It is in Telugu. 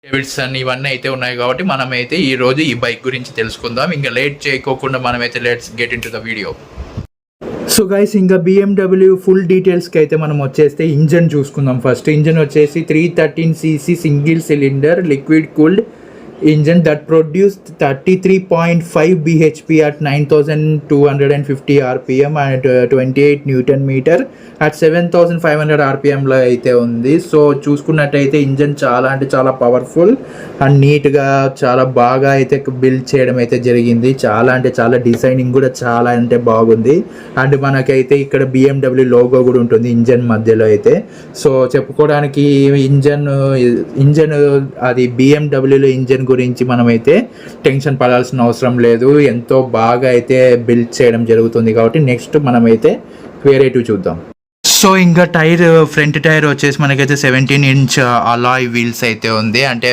డేవిడ్సన్ ఇవన్నీ అయితే ఉన్నాయి కాబట్టి మనమైతే ఈరోజు ఈ బైక్ గురించి తెలుసుకుందాం. ఇంకా లేట్ చేయకోకుండా మనమైతే let's get in to the video. So guys, ఇంకా BMW ఫుల్ డీటెయిల్స్కి అయితే మనం వచ్చేస్తే ఇంజన్ చూసుకుందాం. ఫస్ట్ ఇంజన్ వచ్చేసి 313cc single cylinder liquid cooled engine that produced 33.5 bhp at 9250 rpm and 28 newton meter at 7500 rpm లో అయితే ఉంది. సో చూసుకున్నట్టయితే ఇంజన్ చాలా అంటే చాలా పవర్ఫుల్ అండ్ నీట్గా చాలా బాగా అయితే బిల్డ్ చేయడం అయితే జరిగింది. చాలా అంటే చాలా డిజైనింగ్ కూడా చాలా అంటే బాగుంది. అండ్ మనకైతే ఇక్కడ BMW లోగో కూడా ఉంటుంది ఇంజన్ మధ్యలో అయితే. సో చెప్పుకోవడానికి ఇంజన్ అది BMWలో ఇంజన్ గురించి మనమైతే టెన్షన్ పడాల్సిన అవసరం లేదు. ఎంతో బాగా అయితే బిల్డ్ చేయడం జరుగుతుంది కాబట్టి నెక్స్ట్ మనమైతే వేరేటివ్ చూద్దాం. సో ఇంకా ఫ్రంట్ టైర్ వచ్చేసి మనకైతే 17 inch అలాయ్ వీల్స్ అయితే ఉంది. అంటే